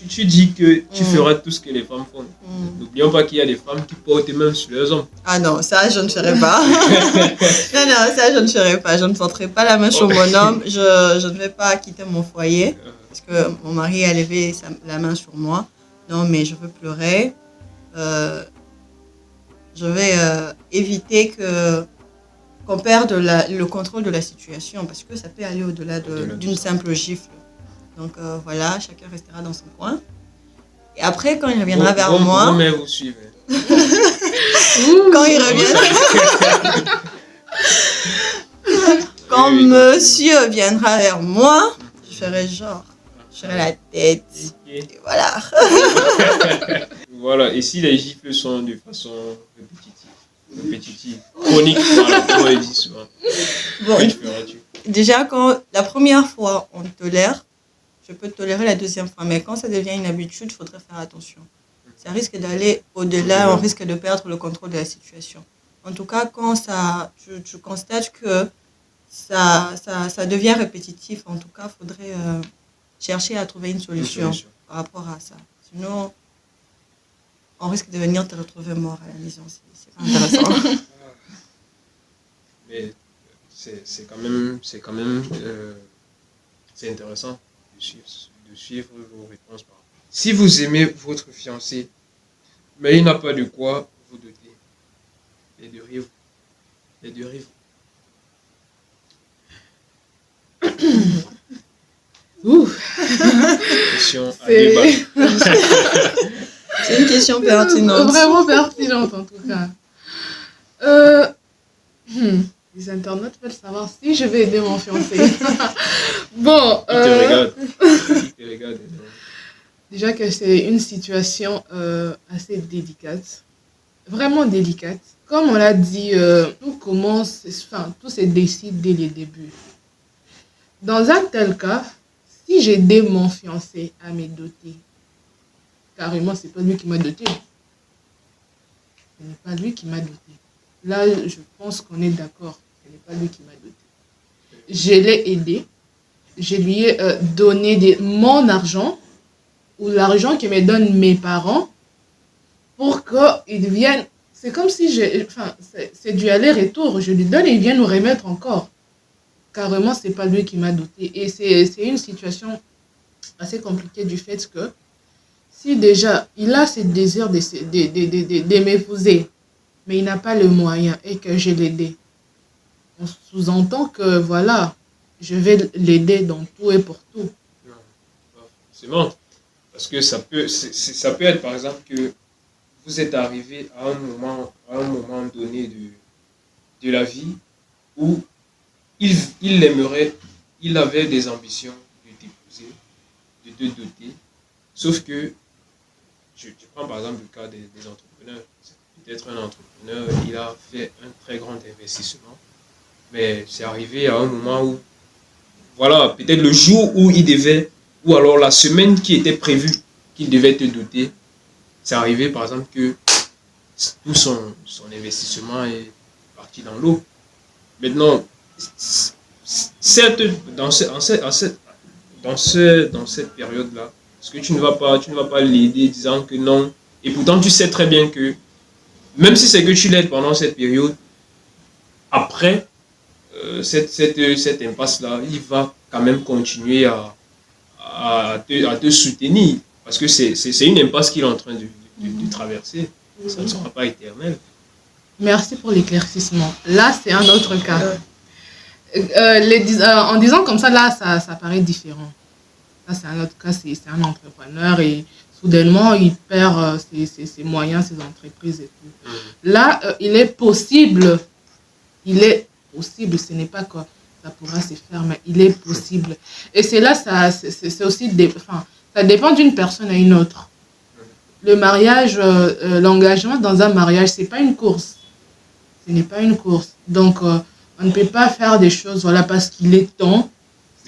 Tu dis que tu feras tout ce que les femmes font. N'oublions pas qu'il y a des femmes qui portent même sur leurs hommes. Ah non, ça je ne ferai pas. non, ça je ne ferai pas. Je ne porterai pas la main sur mon homme. Je ne vais pas quitter mon foyer parce que mon mari a levé la main sur moi. Non, mais je veux pleurer. Je vais éviter qu'on perde le contrôle de la situation parce que ça peut aller au-delà d'une simple gifle. Donc voilà, chacun restera dans son coin. Et après, quand il reviendra vers moi... Mais vous suivez. Quand il reviendra... Quand monsieur viendra vers moi, je ferai genre, je ferai la tête. Okay. Et voilà. Voilà, et si les gifles sont de façon répétitive, chronique, voilà, comme on dit souvent. Bon, déjà, quand la première fois on tolère, je peux tolérer la deuxième fois, mais quand ça devient une habitude, il faudrait faire attention. Ça risque d'aller au-delà, on risque de perdre le contrôle de la situation. En tout cas, quand tu constates que ça devient répétitif, en tout cas, il faudrait chercher à trouver une solution par rapport à ça. Sinon, on risque de venir te retrouver mort à la maison. C'est pas intéressant. Mais c'est intéressant de suivre vos réponses. Si vous aimez votre fiancé, mais il n'a pas de quoi vous doter, aideriez-vous? Question à débat. C'est une question pertinente. Vraiment pertinente en tout cas. Les internautes veulent savoir si je vais aider mon fiancé. Bon. Il te regarde. Déjà que c'est une situation assez délicate. Vraiment délicate. Comme on l'a dit, tout se décide dès le début. Dans un tel cas, si j'aidais mon fiancé à me doter, carrément, c'est pas lui qui m'a doté. Ce n'est pas lui qui m'a doté. Là, je pense qu'on est d'accord. Ce n'est pas lui qui m'a doté. Je l'ai aidé. Je lui ai donné mon argent ou l'argent que me donnent mes parents pour qu'ils viennent. C'est comme si c'est du aller-retour. Je lui donne et il vient nous remettre encore. Carrément, c'est pas lui qui m'a doté. Et c'est une situation assez compliquée du fait que Si déjà il a ce désir de m'épouser, mais il n'a pas le moyen et que je l'aide, on sous-entend que voilà, je vais l'aider dans tout et pour tout. Non, pas forcément. Parce que ça peut être par exemple que vous êtes arrivé à un moment donné de la vie où il aimerait, il avait des ambitions de t'épouser, de te doter. Sauf que, je prends par exemple le cas des entrepreneurs. Peut-être un entrepreneur, il a fait un très grand investissement, mais c'est arrivé à un moment où, voilà, peut-être le jour où il devait, ou alors la semaine qui était prévue qu'il devait te doter, c'est arrivé par exemple que tout son investissement est parti dans l'eau. Maintenant, certes, dans cette période-là, parce que tu ne vas pas l'aider disant que non, et pourtant tu sais très bien que, même si c'est que tu l'aides pendant cette période, après cette impasse-là, il va quand même continuer à te soutenir, parce que c'est une impasse qu'il est en train de traverser. Ça ne sera pas éternel. Merci pour l'éclaircissement. Là, c'est un autre cas. En disant comme ça, là, ça paraît différent. Là, c'est un autre cas, c'est un entrepreneur et soudainement, il perd ses moyens, ses entreprises et tout. Là, il est possible, ce n'est pas que ça pourra se faire, mais il est possible. Et c'est là, c'est aussi, ça dépend d'une personne à une autre. Le mariage, l'engagement dans un mariage, c'est pas une course. Ce n'est pas une course. Donc, on ne peut pas faire des choses, voilà, parce qu'il est temps.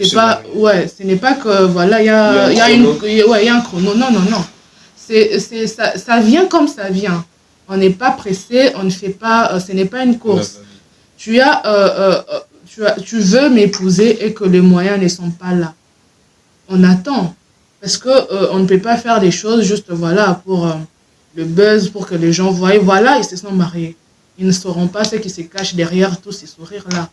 C'est pas, ouais, ce n'est pas que, voilà, il y a un chrono. Non. Ça vient comme ça vient. On n'est pas pressé, on ne fait pas, ce n'est pas une course. Tu veux m'épouser et que les moyens ne sont pas là. On attend. Parce que on ne peut pas faire des choses juste, voilà, pour le buzz, pour que les gens voient, voilà, ils se sont mariés. Ils ne sauront pas ce qui se cache derrière tous ces sourires-là.